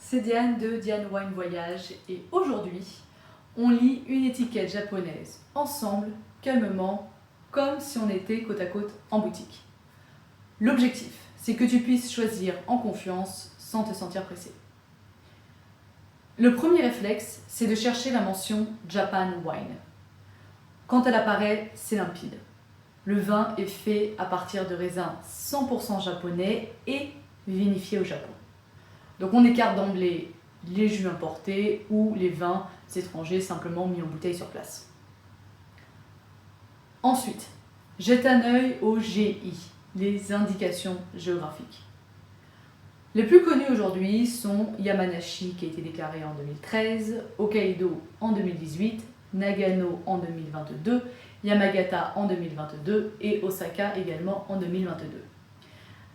c'est Diane de Diane Wine Voyage et aujourd'hui, on lit une étiquette japonaise ensemble, calmement, comme si on était côte à côte en boutique. L'objectif, c'est que tu puisses choisir en confiance sans te sentir pressé. Le premier réflexe, c'est de chercher la mention Japan Wine. Quand elle apparaît, c'est limpide. Le vin est fait à partir de raisins 100% japonais et vinifiés au Japon. Donc on écarte d'emblée les jus importés ou les vins étrangers simplement mis en bouteille sur place. Ensuite, jette un œil aux GI, les indications géographiques. Les plus connus aujourd'hui sont Yamanashi qui a été déclaré en 2013, Hokkaido en 2018, Nagano en 2022, Yamagata en 2022 et Osaka également en 2022.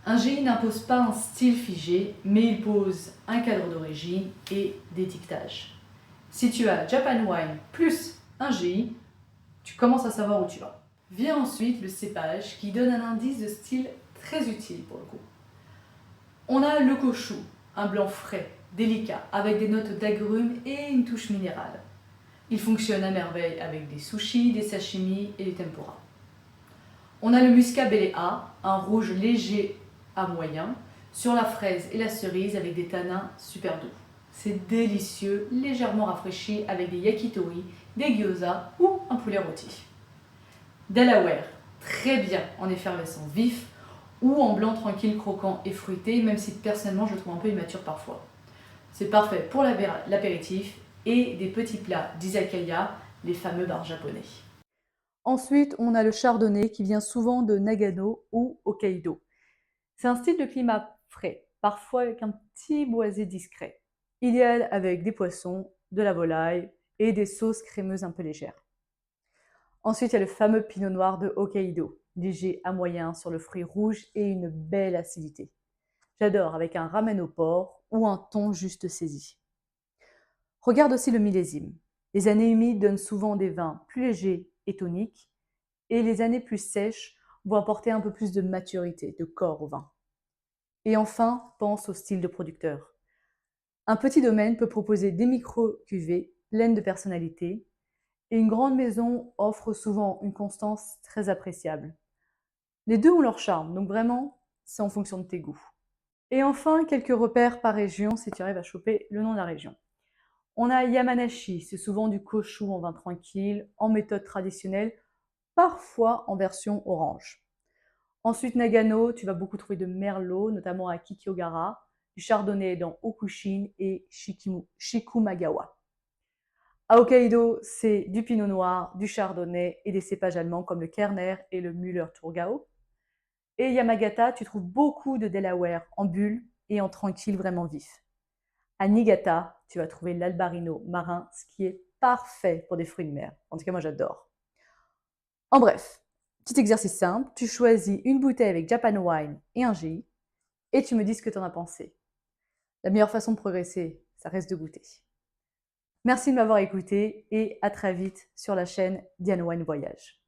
Un GI n'impose pas un style figé, mais il pose un cadre d'origine et d'étiquetage. Si tu as Japan Wine plus un GI, tu commences à savoir où tu vas. Vient ensuite le cépage qui donne un indice de style très utile pour le coup. On a le koshu, un blanc frais, délicat, avec des notes d'agrumes et une touche minérale. Il fonctionne à merveille avec des sushis, des sashimi et des tempura. On a le muscat Bellea, un rouge léger à moyen, sur la fraise et la cerise avec des tanins super doux. C'est délicieux, légèrement rafraîchi avec des yakitori, des gyoza ou un poulet rôti. Delaware, très bien en effervescent vif ou en blanc tranquille, croquant et fruité, même si personnellement je le trouve un peu immature parfois. C'est parfait pour l'apéritif et des petits plats d'izakaya, les fameux bars japonais. Ensuite, on a le chardonnay qui vient souvent de Nagano ou Hokkaido. C'est un style de climat frais, parfois avec un petit boisé discret. Idéal avec des poissons, de la volaille et des sauces crémeuses un peu légères. Ensuite, il y a le fameux pinot noir de Hokkaido, léger à moyen sur le fruit rouge et une belle acidité. J'adore avec un ramen au porc ou un thon juste saisi. Regarde aussi le millésime. Les années humides donnent souvent des vins plus légers et toniques, et les années plus sèches vont apporter un peu plus de maturité, de corps au vin. Et enfin, pense au style de producteur. Un petit domaine peut proposer des micro-cuvées pleines de personnalité, et une grande maison offre souvent une constance très appréciable. Les deux ont leur charme, donc vraiment, c'est en fonction de tes goûts. Et enfin, quelques repères par région, si tu arrives à choper le nom de la région. On a Yamanashi, c'est souvent du koshu en vin tranquille, en méthode traditionnelle, parfois en version orange. Ensuite, Nagano, tu vas beaucoup trouver de merlot, notamment à Kikyogara, du chardonnay dans Okushin et Shikumagawa. À Hokkaido, c'est du pinot noir, du chardonnay et des cépages allemands comme le Kerner et le Müller-Thurgau. Et Yamagata, tu trouves beaucoup de Delaware en bulle et en tranquille vraiment vif. À Niigata, tu vas trouver l'Albarino marin, ce qui est parfait pour des fruits de mer. En tout cas, moi j'adore. En bref, petit exercice simple, tu choisis une bouteille avec Japan Wine et un GI et tu me dis ce que tu en as pensé. La meilleure façon de progresser, ça reste de goûter. Merci de m'avoir écouté et à très vite sur la chaîne Diane Wine Voyage.